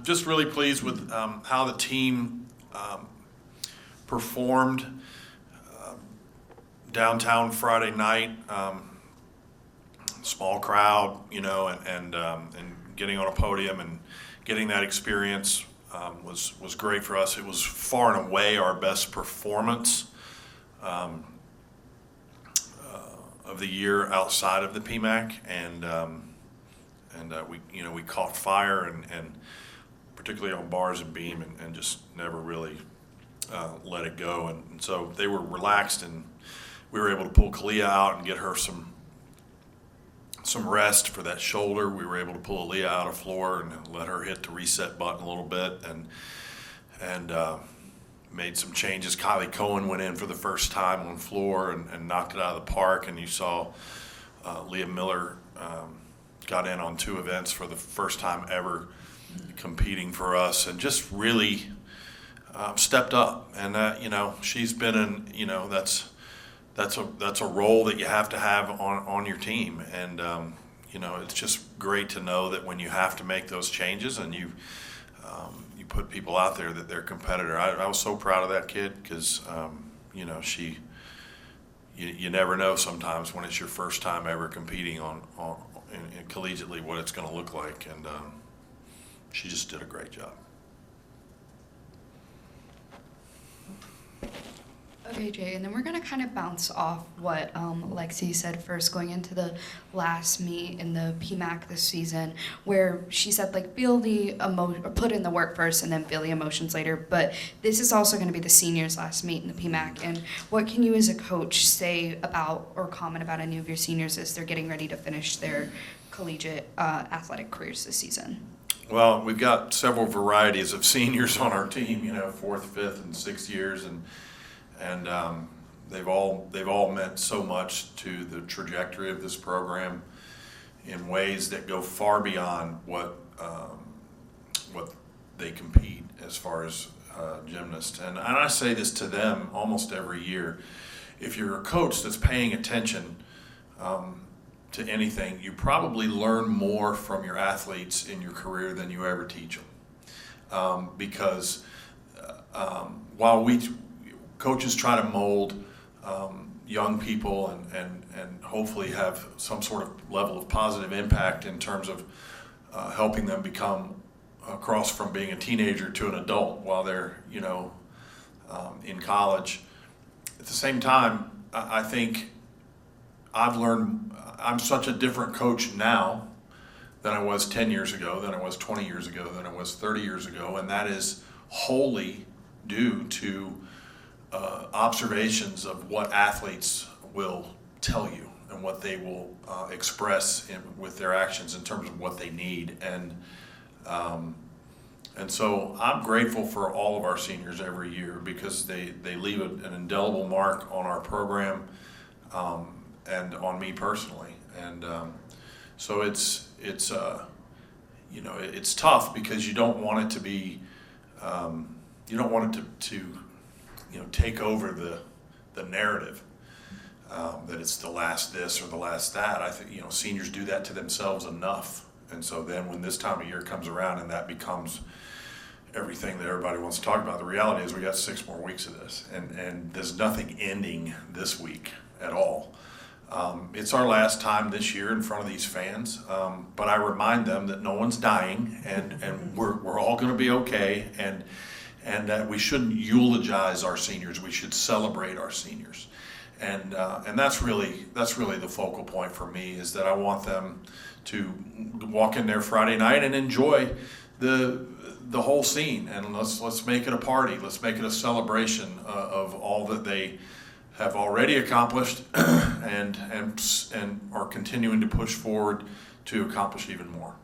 just really pleased with how the team performed downtown Friday night. Small crowd, and getting on a podium and getting that experience was great for us. It was far and away our best performance of the year outside of the PMAC, and we caught fire and particularly on bars and beam and just never really let it go. And so they were relaxed, and we were able to pull Kalia out and get her some rest for that shoulder. We were able to pull Aaliyah out of floor and let her hit the reset button a little bit, and made some changes. Kylie Cohen went in for the first time on floor and knocked it out of the park, and you saw Leah Miller got in on 2 events for the first time ever competing for us, and just really stepped up. And she's been in, that's a role that you have to have on your team, and it's just great to know that when you have to make those changes and you put people out there that they're competitor. I was so proud of that kid because you never know sometimes when it's your first time ever competing on collegiately what it's going to look like, and she just did a great job. Okay, Jay, and then we're going to kind of bounce off what Lexi said first, going into the last meet in the PMAC this season, where she said, put in the work first and then feel the emotions later. But this is also going to be the seniors' last meet in the PMAC. And what can you as a coach say about or comment about any of your seniors as they're getting ready to finish their collegiate athletic careers this season? Well, we've got several varieties of seniors on our team, 4th, 5th, and 6th years, and they've all meant so much to the trajectory of this program in ways that go far beyond what they compete as far as gymnasts. And I say this to them almost every year. If you're a coach that's paying attention to anything, you probably learn more from your athletes in your career than you ever teach them. Because while coaches try to mold young people and hopefully have some sort of level of positive impact in terms of helping them become across from being a teenager to an adult while they're in college. At the same time, I think I've learned I'm such a different coach now than I was 10 years ago, than I was 20 years ago, than I was 30 years ago, and that is wholly due to observations of what athletes will tell you and what they will express with their actions in terms of what they need. And so I'm grateful for all of our seniors every year because they leave an indelible mark on our program and on me personally. And so it's tough because you don't want it to be you don't want it to take over the narrative that it's the last this or the last that. I think seniors do that to themselves enough, and so then when this time of year comes around and that becomes everything that everybody wants to talk about, the reality is we got 6 more weeks of this, and there's nothing ending this week at all. It's our last time this year in front of these fans, but I remind them that no one's dying, and we're all going to be okay, and that we shouldn't eulogize our seniors. We should celebrate our seniors, and that's really the focal point for me, is that I want them to walk in there Friday night and enjoy the whole scene, and let's make it a party. Let's make it a celebration of all that they have already accomplished and are continuing to push forward to accomplish even more.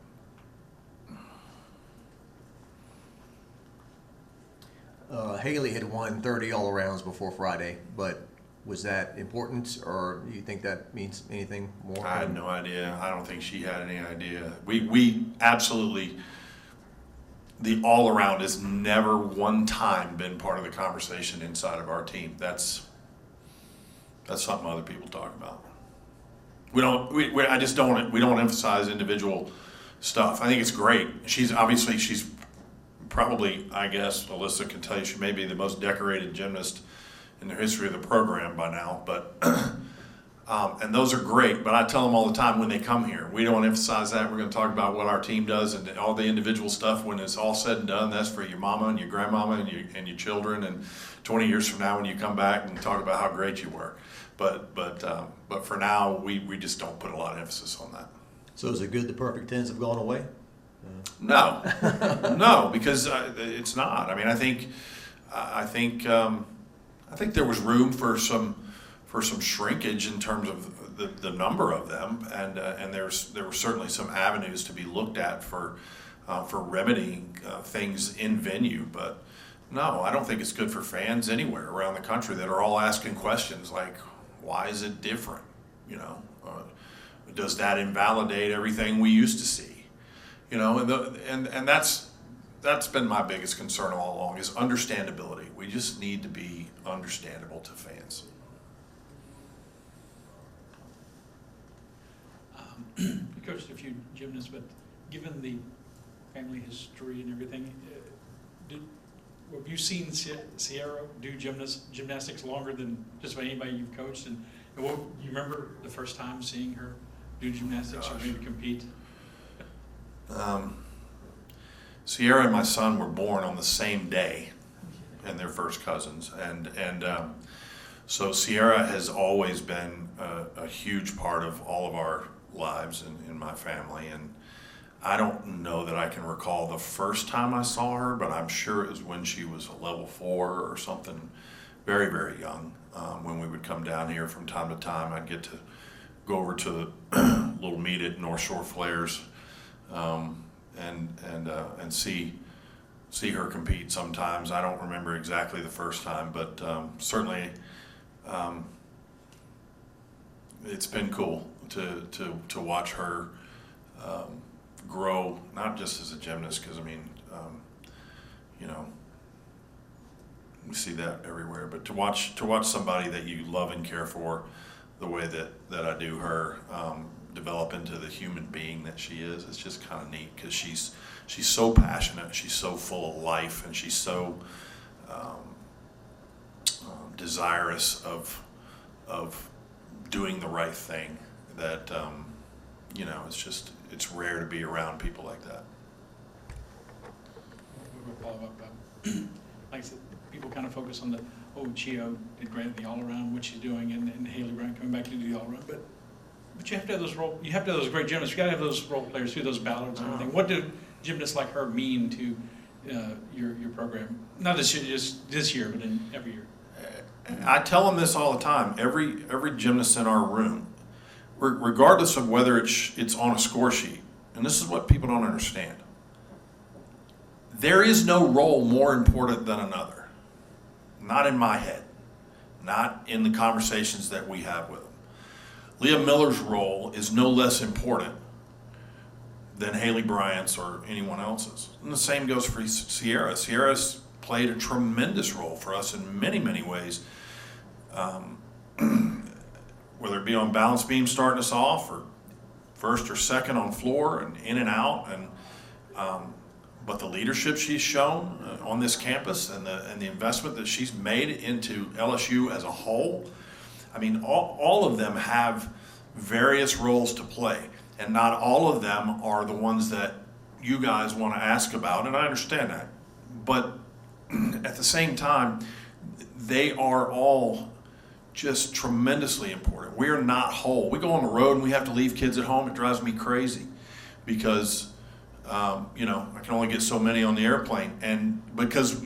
Haley had won 30 all-arounds before Friday, but was that important, or do you think that means anything more? I had no idea. I don't think she had any idea. We absolutely, the all-around has never one time been part of the conversation inside of our team. That's something other people talk about. We don't emphasize individual stuff. I think it's great. She's probably, I guess, Alyssa can tell you, she may be the most decorated gymnast in the history of the program by now, but and those are great, but I tell them all the time when they come here, we don't emphasize that. We're going to talk about what our team does and all the individual stuff. When it's all said and done, that's for your mama and your grandmama and your children, and 20 years from now when you come back and talk about how great you were. But for now, we just don't put a lot of emphasis on that. So is it good the perfect tens have gone away? No, no, because it's not. I mean, I think there was room for some shrinkage in terms of the number of them, and there were certainly some avenues to be looked at for remedying things in venue. But no, I don't think it's good for fans anywhere around the country that are all asking questions like, why is it different? You know, does that invalidate everything we used to see? You know, and that's been my biggest concern all along, is understandability. We just need to be understandable to fans. You coached a few gymnasts, but given the family history and everything, have you seen Sierra do gymnastics longer than just about anybody you've coached? And what, you remember the first time seeing her do gymnastics or maybe compete? Sierra and my son were born on the same day, and they're first cousins, and so Sierra has always been a huge part of all of our lives in my family, and I don't know that I can recall the first time I saw her, but I'm sure it was when she was a level 4 or something, very, very young. When we would come down here from time to time, I'd get to go over to the little meet at North Shore Flares, and see her compete sometimes. I don't remember exactly the first time, but certainly it's been cool to watch her grow, not just as a gymnast, because I mean, you know, we see that everywhere, but to watch somebody that you love and care for the way that I do her, develop into the human being that she is, it's just kind of neat, because she's so passionate, she's so full of life, and she's so desirous of doing the right thing that you know, it's rare to be around people like that. We'll follow up. Like I said, people kind of focus on the Chio did great at the all around, what she's doing, and Haley Brown coming back to do the all around, but you have to have those great gymnasts. You got to have those role players too, those ballards and everything. What do gymnasts like her mean to your program? Not just this year, but in every year. I tell them this all the time. Every gymnast in our room, regardless of whether it's on a score sheet, and this is what people don't understand. There is no role more important than another. Not in my head. Not in the conversations that we have with them. Leah Miller's role is no less important than Haley Bryant's or anyone else's. And the same goes for Sierra. Sierra's played a tremendous role for us in many, many ways. Whether it be on balance beam starting us off, or first or second on floor and in and out, and but the leadership she's shown on this campus and the investment that she's made into LSU as a whole. I mean, all of them have various roles to play, and not all of them are the ones that you guys want to ask about, and I understand that. But at the same time, they are all just tremendously important. We are not whole. We go on the road and we have to leave kids at home. It drives me crazy because, you know, I can only get so many on the airplane, and because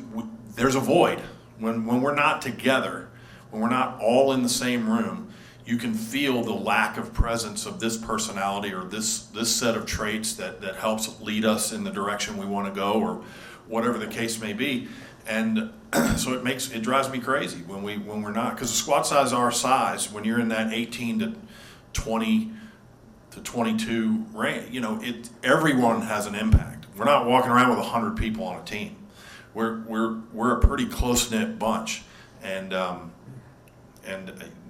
there's a void when we're not together. When we're not all in the same room, you can feel the lack of presence of this personality or this set of traits that helps lead us in the direction we want to go, or whatever the case may be. And so it drives me crazy when we're not, because the squad size our size, when you're in that 18 to 20 to 22 range, you know, everyone has an impact. We're not walking around with 100 people on a team. We're a pretty close-knit bunch, and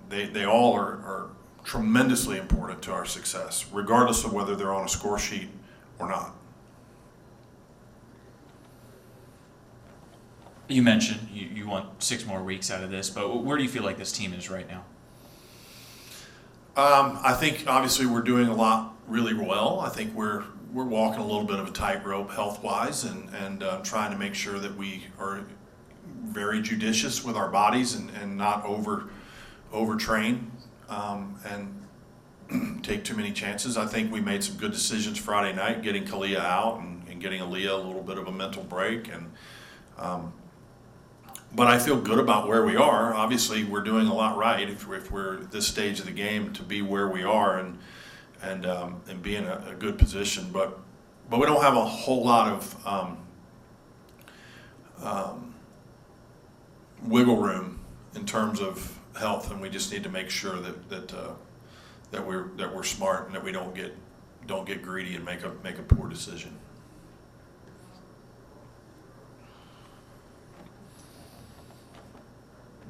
they all are tremendously important to our success, regardless of whether they're on a score sheet or not. You mentioned you want 6 more weeks out of this, but where do you feel like this team is right now? I think obviously we're doing a lot really well. I think we're walking a little bit of a tightrope health-wise, and trying to make sure that we are very judicious with our bodies and not overtrain and take too many chances. I think we made some good decisions Friday night, getting Kalia out and getting Aaliyah a little bit of a mental break. But I feel good about where we are. Obviously, we're doing a lot right if we're at this stage of the game to be where we are and be in a good position. But we don't have a whole lot of wiggle room in terms of health, and we just need to make sure that we're smart and that we don't get greedy and make a poor decision.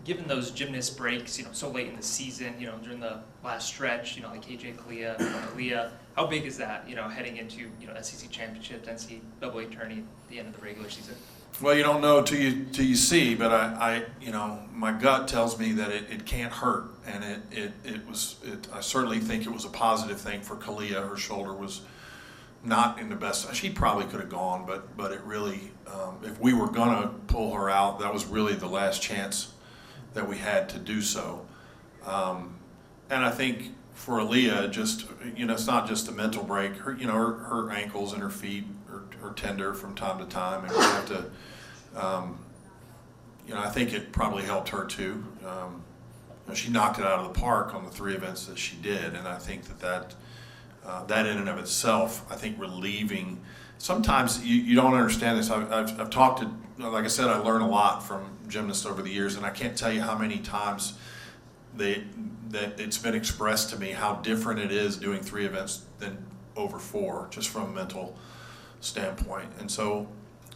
Given those gymnast breaks, so late in the season, during the last stretch, like KJ, Kalia, Aaliyah, how big is that, heading into, SEC championships, NCAA tourney at the end of the regular season? Well, you don't know till you see, but I my gut tells me that it can't hurt, and I certainly think it was a positive thing for Kalia. Her shoulder was not in the best. She probably could have gone, but it really, if we were gonna pull her out, that was really the last chance that we had to do so. And I think for Aaliyah, just it's not just a mental break. Her ankles and her feet are tender from time to time, and we have to. I think it probably helped her too. She knocked it out of the park on the 3 events that she did, and I think that in and of itself, I think relieving. Sometimes you don't understand this. I've talked to, like I said, I learn a lot from gymnasts over the years, and I can't tell you how many times that it's been expressed to me how different it is doing 3 events than over 4, just from a mental standpoint. And so,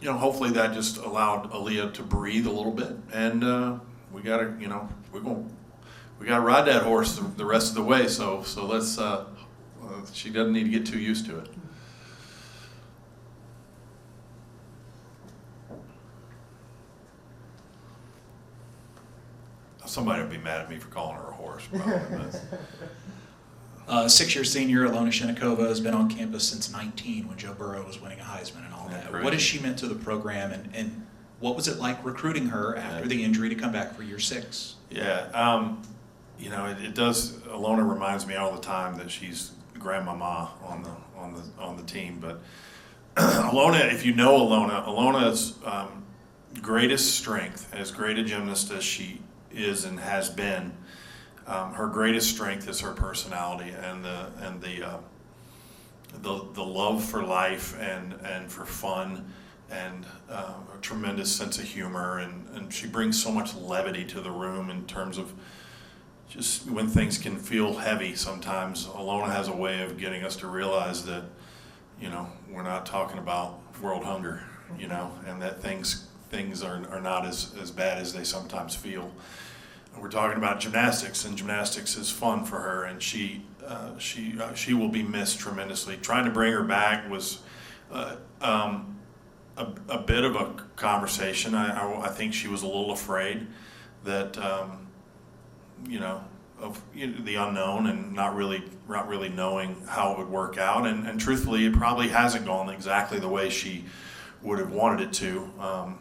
hopefully that just allowed Aaliyah to breathe a little bit, and we gotta ride that horse the rest of the way. So let's. She doesn't need to get too used to it. Somebody will be mad at me for calling her a horse, probably. 6-year senior Alona Shenikova has been on campus since 19 when Joe Burrow was winning a Heisman and all that. Crazy. What has she meant to the program, and what was it like recruiting her after the injury to come back for year 6? Yeah, it does. Alona reminds me all the time that she's grandmama on the team. But Alona, if you know Alona's greatest strength, as great a gymnast as she is and has been, her greatest strength is her personality and the love for life and for fun, and a tremendous sense of humor, and she brings so much levity to the room in terms of just when things can feel heavy sometimes. Alona has a way of getting us to realize that we're not talking about world hunger, and that things are not as bad as they sometimes feel. We're talking about gymnastics, and gymnastics is fun for her, and she will be missed tremendously. Trying to bring her back was a bit of a conversation. I think she was a little afraid that of the unknown and not really knowing how it would work out, and truthfully, it probably hasn't gone exactly the way she would have wanted it to.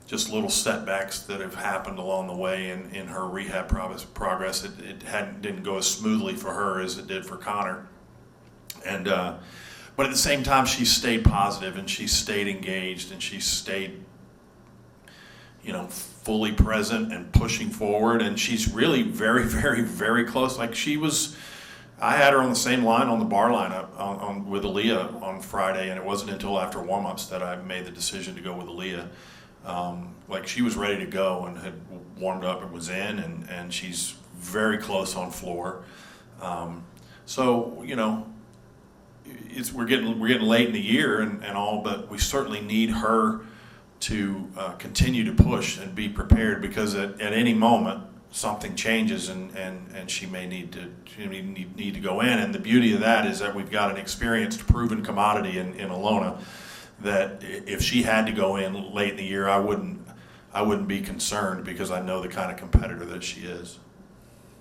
Just little setbacks that have happened along the way in her rehab progress. It didn't go as smoothly for her as it did for Connor. And but at the same time, she stayed positive, and she stayed engaged, and she stayed fully present and pushing forward. And she's really very, very, very close. Like I had her on the same line on the bar lineup with Aaliyah on Friday, and it wasn't until after warm-ups that I made the decision to go with Aaliyah. She was ready to go and had warmed up and was in, and she's very close on floor. We're getting late in the year and all, but we certainly need her to continue to push and be prepared, because at any moment something changes and she may need to go in. And the beauty of that is that we've got an experienced, proven commodity in Alona, that if she had to go in late in the year, I I wouldn't be concerned because I know the kind of competitor that she is.